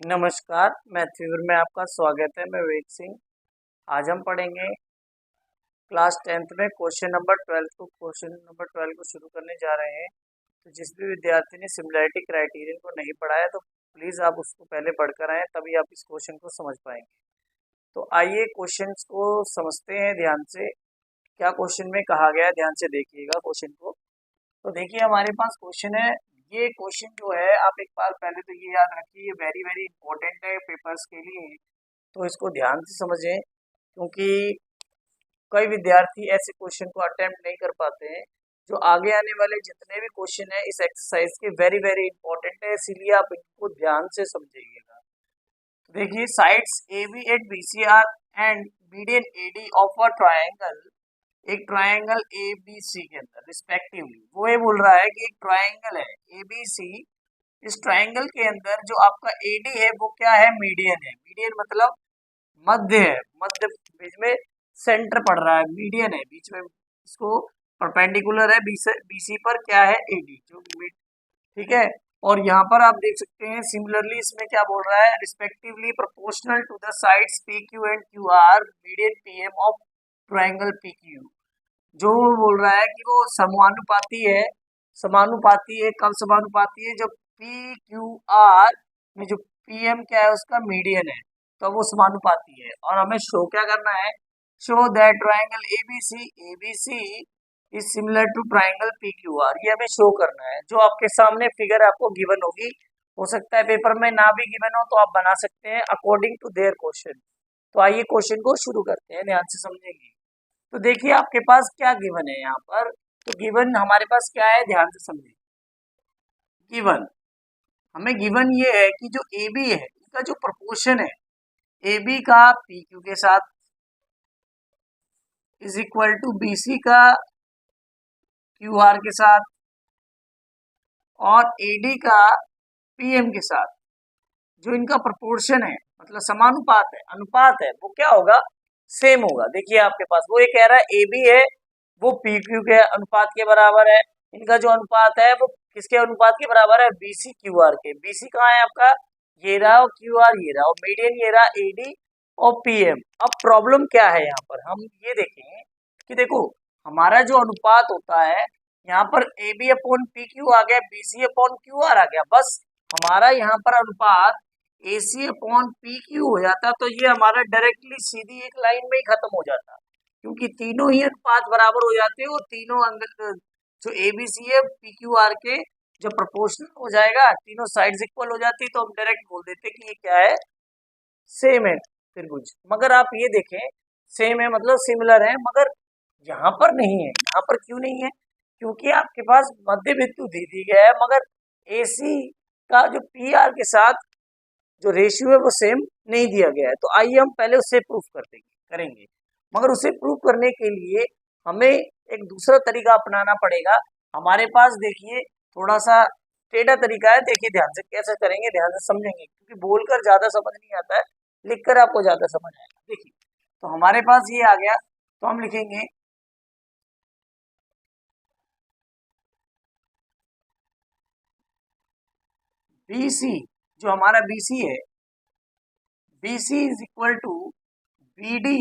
नमस्कार, math fever में आपका स्वागत है। मैं विवेक सिंह। आज हम पढ़ेंगे क्लास 10th में क्वेश्चन नंबर 12 को शुरू करने जा रहे हैं। तो जिस भी विद्यार्थी ने सिमिलैरिटी क्राइटेरियन को नहीं पढ़ा है तो प्लीज़ आप उसको पहले पढ़कर आएँ, तभी आप इस क्वेश्चन को समझ पाएंगे। तो आइए क्वेश्चन को समझते हैं ध्यान से। क्या क्वेश्चन में कहा गया है, ध्यान से देखिएगा क्वेश्चन को। तो देखिए हमारे पास क्वेश्चन है। ये क्वेश्चन जो है, आप एक बार पहले तो ये याद रखिए, ये वेरी वेरी इंपॉर्टेंट है पेपर्स के लिए। तो इसको ध्यान से समझें, क्योंकि कई विद्यार्थी ऐसे क्वेश्चन को अटेम्प्ट नहीं कर पाते हैं। जो आगे आने वाले जितने भी क्वेश्चन है इस एक्सरसाइज के वेरी वेरी इंपॉर्टेंट है, इसीलिए आप इनको ध्यान से समझिएगा। तो देखिए, sides A B and B C R and median A D of a triangle, एक ट्राइंगल ए बी सी के अंदर रिस्पेक्टिवली। वो ये बोल रहा है कि एक ट्राइंगल है ए बी सी, इस ट्राइंगल के अंदर जो आपका ए डी है वो क्या है, मीडियन है। मीडियन मतलब मध्य है, मध्य बीच में सेंटर पड़ रहा है, मीडियन है बीच में, इसको परपेंडिकुलर है बीसी पर क्या है, एडी जो ठीक है। और यहाँ पर आप देख सकते हैं सिमिलरली इसमें क्या बोल रहा है, respectively proportional to the sides P Q and Q R median P M of triangle P Q. जो बोल रहा है कि वो समानुपाती है। समानुपाती है कब समानुपाती है, जब पी क्यू आर में जो पी एम क्या है उसका मीडियन है, तो वो समानुपाती है। और हमें शो क्या करना है, show that triangle ABC is similar to triangle P Q R. ये हमें शो करना है। जो आपके सामने फिगर आपको गिवन होगी, हो सकता है पेपर में ना भी गिवन हो तो आप बना सकते हैं अकॉर्डिंग टू देयर क्वेश्चन। तो आइए क्वेश्चन को शुरू करते हैं, ध्यान से समझेंगे। तो देखिए आपके पास क्या गिवन है यहाँ पर। तो गिवन हमारे पास क्या है, ध्यान से समझिए। गिवन हमें गिवन ये है कि जो ए बी है इसका जो प्रपोर्शन है ए बी का पी क्यू के साथ is equal to B C का क्यू आर के साथ और ए डी का पी एम के साथ। जो इनका प्रपोर्शन है मतलब समानुपात है, अनुपात है, वो क्या होगा, सेम होगा। देखिए आपके पास वो ये कह रहा है ए बी है वो पी क्यू के अनुपात के बराबर है। इनका जो अनुपात है वो किसके अनुपात के बराबर है, बीसी क्यू आर के। बीसी कहाँ है आपका, ये रहा, और क्यू आर ये रहा, और मीडियन ये रहा एडी और पीएम। अब प्रॉब्लम क्या है यहाँ पर, हम ये देखें कि देखो हमारा जो अनुपात होता है यहाँ पर A B upon P Q आ गया, B C upon Q R आ गया। बस हमारा यहाँ पर अनुपात A C upon P Q हो जाता तो ये हमारा डायरेक्टली सीधी एक लाइन में ही खत्म हो जाता, क्योंकि तीनों ही अनुपात बराबर हो जाते हैं। वो तीनों अंग जो ए बी सी है पी क्यू आर के जब प्रोपोर्शनल हो जाएगा, तीनों साइड्स इक्वल हो जाती, तो हम डायरेक्ट बोल देते कि ये क्या है, सेम है त्रिभुज। मगर आप ये देखें, सेम है मतलब सिमिलर है, मगर यहाँ पर नहीं है। यहाँ पर क्यों नहीं है, क्योंकि आपके पास मध्य बिंदु दे दी गया है, मगर ए सी का जो पी आर के साथ जो रेशियो है वो सेम नहीं दिया गया है। तो आइए हम पहले उससे प्रूफ करेंगे। मगर उसे प्रूफ करने के लिए हमें एक दूसरा तरीका अपनाना पड़ेगा। हमारे पास देखिए थोड़ा सा टेढ़ा तरीका है, देखिए ध्यान से कैसे करेंगे, ध्यान से समझेंगे, क्योंकि बोलकर ज्यादा समझ नहीं आता है, लिखकर आपको ज्यादा समझ आएगा। देखिए तो हमारे पास ये आ गया, तो हम लिखेंगे बी सी, जो हमारा बी सी है, B C is equal to B D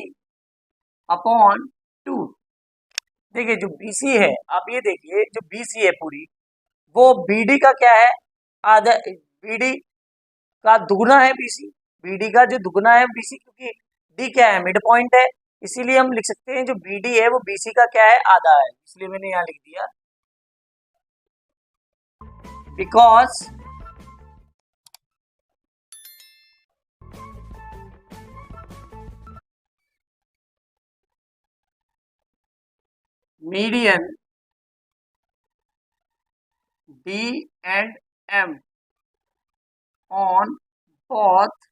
upon 2। देखिए जो BC है, आप ये देखिए जो BC है पूरी, वो BD का क्या है, आधा। BD का दुगना है BC, BD का जो दुगना है BC, क्योंकि D क्या है, मिड पॉइंट है। इसीलिए हम लिख सकते हैं जो BD है वो BC का क्या है, आधा है। इसलिए मैंने यहाँ लिख दिया because median D and M on both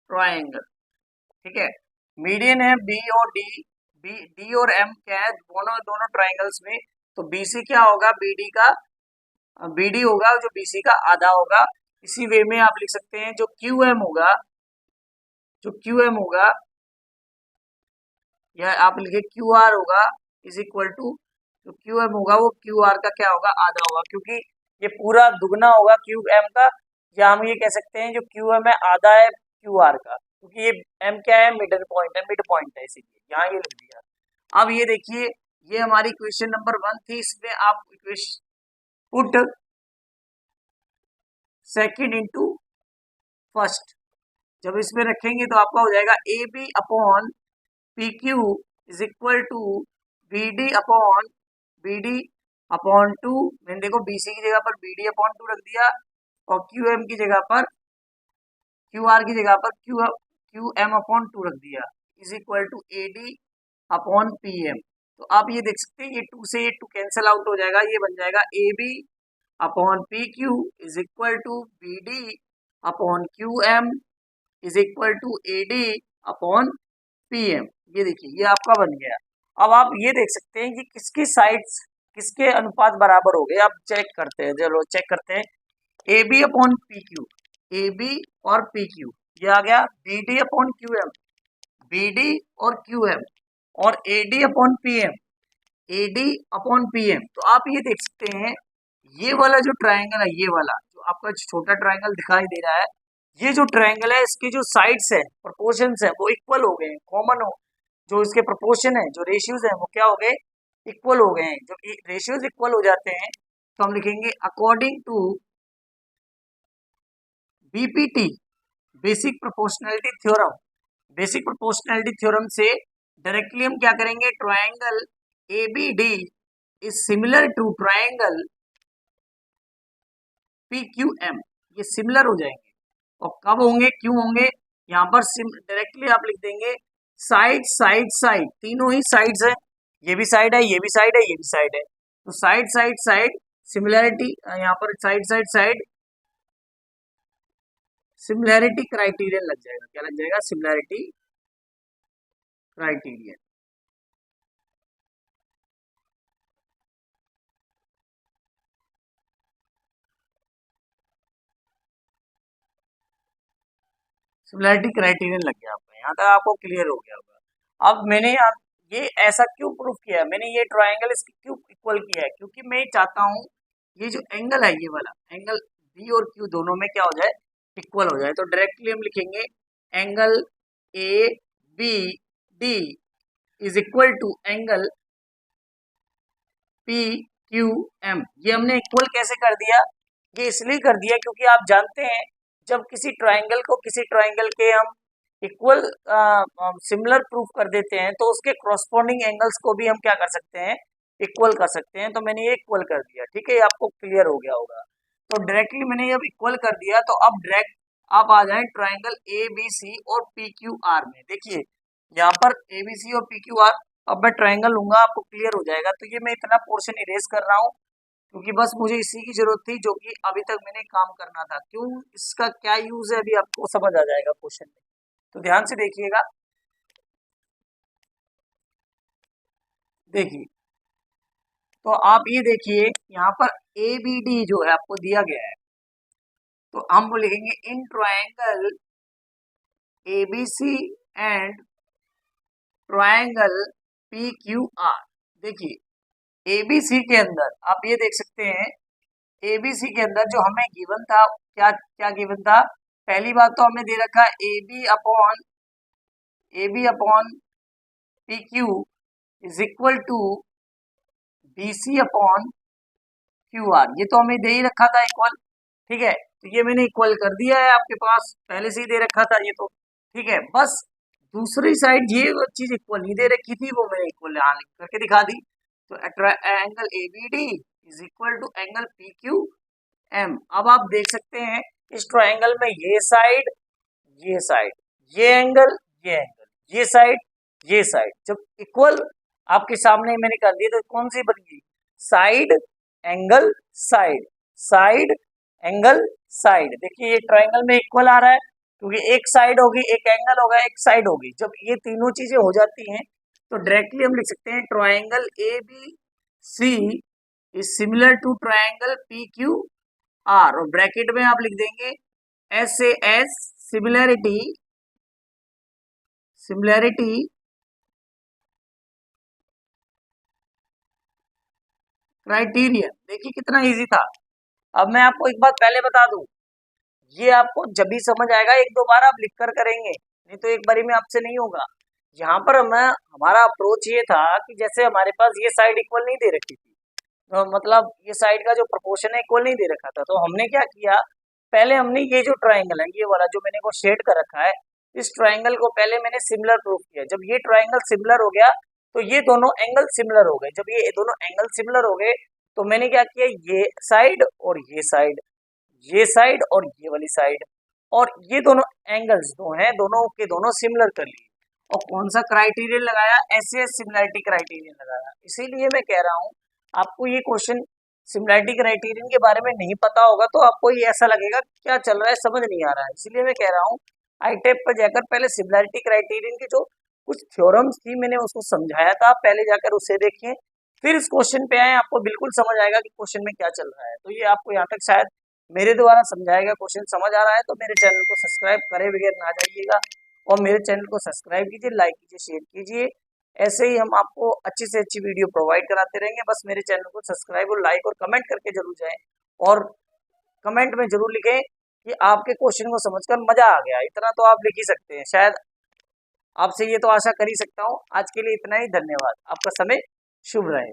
triangle. ठीक है, मीडियन है बी और डी और एम क्या है, दोनों दोनों ट्राइंगल्स में। तो BC क्या होगा, BD का BD होगा जो BC का आधा होगा। इसी वे में आप लिख सकते हैं जो QM होगा, जो QM होगा, यह आप लिखे QR होगा इज इक्वल टू, जो QM होगा वो QR का क्या होगा, आधा होगा, क्योंकि ये पूरा दुगना होगा QM का। या हम ये कह सकते हैं जो क्यू एम है आधा है क्यू आर का, क्योंकि ये एम क्या है, मिड पॉइंट है, मिड पॉइंट है, इसीलिए यहाँ ये लिख दिया। अब ये देखिए, ये हमारी क्वेश्चन नंबर 1 थी, इसमें आप equation put second into first, जब इसमें रखेंगे तो आपका हो जाएगा A B upon P Q is equal to B D upon B D upon two, मैंने देखो बी सी की जगह पर बी डी अपॉन टू रख दिया, और क्यू एम की जगह पर क्यू आर की जगह पर क्यू एम अपॉन टू रख दिया, is equal to A D upon P M. तो आप ये देख सकते हैं, ये टू से ये टू कैंसिल आउट हो जाएगा, ये बन जाएगा A B upon P Q is equal to B D upon Q M is equal to A D upon P M. ये देखिए, ये आपका बन गया। अब आप ये देख सकते हैं कि किसकी साइड्स किसके अनुपात बराबर हो गए, आप चेक करते हैं, चलो चेक करते हैं। A B upon P Q, A B और पी क्यू, ये आ गया B D upon Q M, B D और क्यू एम, और A D upon P M, A D upon P M. तो आप ये देख सकते हैं, ये वाला जो ट्राइंगल है, ये वाला जो आपका छोटा ट्राइंगल दिखाई दे रहा है, ये जो ट्राइंगल है इसकी जो साइड्स है, प्रोपोर्शंस है, वो इक्वल हो गए हैं, कॉमन हो, जो इसके प्रोपोर्शन है, जो रेशियोज है, वो क्या हो गए, इक्वल हो गए हैं। जब रेशियोज इक्वल हो जाते हैं तो हम लिखेंगे according to BPT, basic proportionality theorem. Basic proportionality theorem से डायरेक्टली हम क्या करेंगे, triangle A B D is similar to triangle P Q M, ये सिमिलर हो जाएंगे। और कब होंगे, क्यों होंगे, यहाँ पर डायरेक्टली आप लिख देंगे साइड साइड साइड, तीनों ही साइड्स है, ये भी साइड है, ये भी साइड है, ये भी साइड है, तो साइड साइड साइड सिमिलैरिटी, यहाँ पर side side side similarity criterion लग जाएगा। क्या लग जाएगा, सिमिलैरिटी क्राइटेरियन। सिमिलैरिटी क्राइटेरियन लग गया आपका, यहाँ तक आपको क्लियर हो गया होगा। अब मैंने यहाँ ये ऐसा क्यों प्रूफ किया है, मैंने ये ट्राइंगल इसकी क्यों इक्वल किया है, क्योंकि मैं चाहता हूँ ये जो एंगल है, ये वाला एंगल बी और क्यू दोनों में क्या हो जाए, इक्वल हो जाए। तो डायरेक्टली हम लिखेंगे angle A B D is equal to angle P Q M. ये हमने इक्वल कैसे कर दिया, ये इसलिए कर दिया क्योंकि आप जानते हैं जब किसी ट्राइंगल को किसी ट्राइंगल के हम इक्वल सिमिलर प्रूफ कर देते हैं तो उसके कॉरस्पॉन्डिंग एंगल्स को भी हम क्या कर सकते हैं, इक्वल कर सकते हैं। तो मैंने ये इक्वल कर दिया, ठीक है, ये आपको क्लियर हो गया होगा। तो डायरेक्टली मैंने अब इक्वल कर दिया, तो अब डायरेक्ट आप आ जाए ट्राइंगल ए बी सी और पी क्यू आर में। देखिए यहाँ पर ए बी सी और पी क्यू आर, अब मैं ट्राइंगल लूंगा, आपको क्लियर हो जाएगा। तो ये मैं इतना पोर्शन इरेज कर रहा हूँ क्योंकि बस मुझे इसी की जरूरत थी जो कि अभी तक मैंने काम करना था। क्यों, इसका क्या यूज है अभी आपको समझ आ जाएगा क्वेश्चन में, तो ध्यान से देखिएगा। देखिए, तो आप ये देखिए यहाँ पर ए बी डी जो है आपको दिया गया है, तो हम वो लिखेंगे in triangle A B C and triangle P Q R. देखिए एबीसी के अंदर आप ये देख सकते हैं, एबीसी के अंदर जो हमें गिवन था, क्या क्या गिवन था, पहली बात तो हमें दे रखा है A B upon P Q is equal to B C upon Q R, ये तो हमें दे ही रखा था इक्वल, ठीक है। तो ये मैंने इक्वल कर दिया है, आपके पास पहले से ही दे रखा था ये तो, ठीक है। बस दूसरी साइड ये चीज इक्वल नहीं दे रखी थी, वो मैंने इक्वल यहाँ करके दिखा दी। तो angle A B D is equal to angle P Q M. अब आप देख सकते हैं इस ट्राइंगल में ये साइड, ये साइड, ये एंगल, ये एंगल, ये साइड, ये साइड जब इक्वल आपके सामने मैंने कर दिया तो कौन सी बन गई, side angle side, side angle side. देखिए ये ट्राइंगल में इक्वल आ रहा है क्योंकि एक साइड होगी, एक एंगल होगा, एक साइड होगी। जब ये तीनों चीजें हो जाती हैं तो डायरेक्टली हम लिख सकते हैं triangle A B C is similar to triangle P Q R, और ब्रैकेट में आप लिख देंगे S A S similarity, similarity criterion. देखिए कितना इजी था। अब मैं आपको एक बात पहले बता दूं, ये आपको जब भी समझ आएगा, एक दो बार आप लिख कर करेंगे, नहीं तो एक बारी में आपसे नहीं होगा। यहाँ पर हमारा अप्रोच ये था कि जैसे हमारे पास ये साइड इक्वल नहीं दे रखी थी, तो मतलब ये साइड का जो प्रोपोर्शन है इक्वल नहीं दे रखा था, तो हमने क्या किया, पहले हमने ये जो ट्राइंगल है, ये वाला जो मैंने को शेड कर रखा है, इस ट्राइंगल को पहले मैंने सिमिलर प्रूफ किया। जब ये ट्राइंगल सिमिलर हो गया तो ये दोनों एंगल सिमिलर हो गए। जब ये दोनों एंगल सिमिलर हो गए तो मैंने क्या किया, ये साइड और ये साइड, ये साइड और ये वाली साइड, और ये दोनों एंगल्स दो हैं, दोनों के दोनों सिमिलर कर लिए। और कौन सा क्राइटेरियन लगाया, एसएस सिमिलैरिटी क्राइटेरियन लगाया। इसीलिए मैं कह रहा हूँ, आपको ये क्वेश्चन सिमिलैरिटी क्राइटेरियन के बारे में नहीं पता होगा तो आपको ये ऐसा लगेगा क्या चल रहा है, समझ नहीं आ रहा है। इसलिए मैं कह रहा हूँ, आईटेप पर जाकर पहले सिमिलैरिटी क्राइटेरियन की जो कुछ थ्योरम्स थी मैंने उसको समझाया था, आप पहले जाकर उसे देखिए, फिर इस क्वेश्चन पे आए, आपको बिल्कुल समझ आएगा कि क्वेश्चन में क्या चल रहा है। तो ये आपको यहाँ तक शायद मेरे द्वारा समझाएगा क्वेश्चन समझ आ रहा है, तो मेरे चैनल को सब्सक्राइब करे बगैर ना जाइएगा, और मेरे चैनल को सब्सक्राइब कीजिए, लाइक कीजिए, शेयर कीजिए। ऐसे ही हम आपको अच्छी से अच्छी वीडियो प्रोवाइड कराते रहेंगे। बस मेरे चैनल को सब्सक्राइब और लाइक और कमेंट करके जरूर जाएं, और कमेंट में जरूर लिखें कि आपके क्वेश्चन को समझकर मजा आ गया। इतना तो आप लिख ही सकते हैं, शायद आपसे ये तो आशा कर ही सकता हूँ। आज के लिए इतना ही, धन्यवाद। आपका समय शुभ रहे।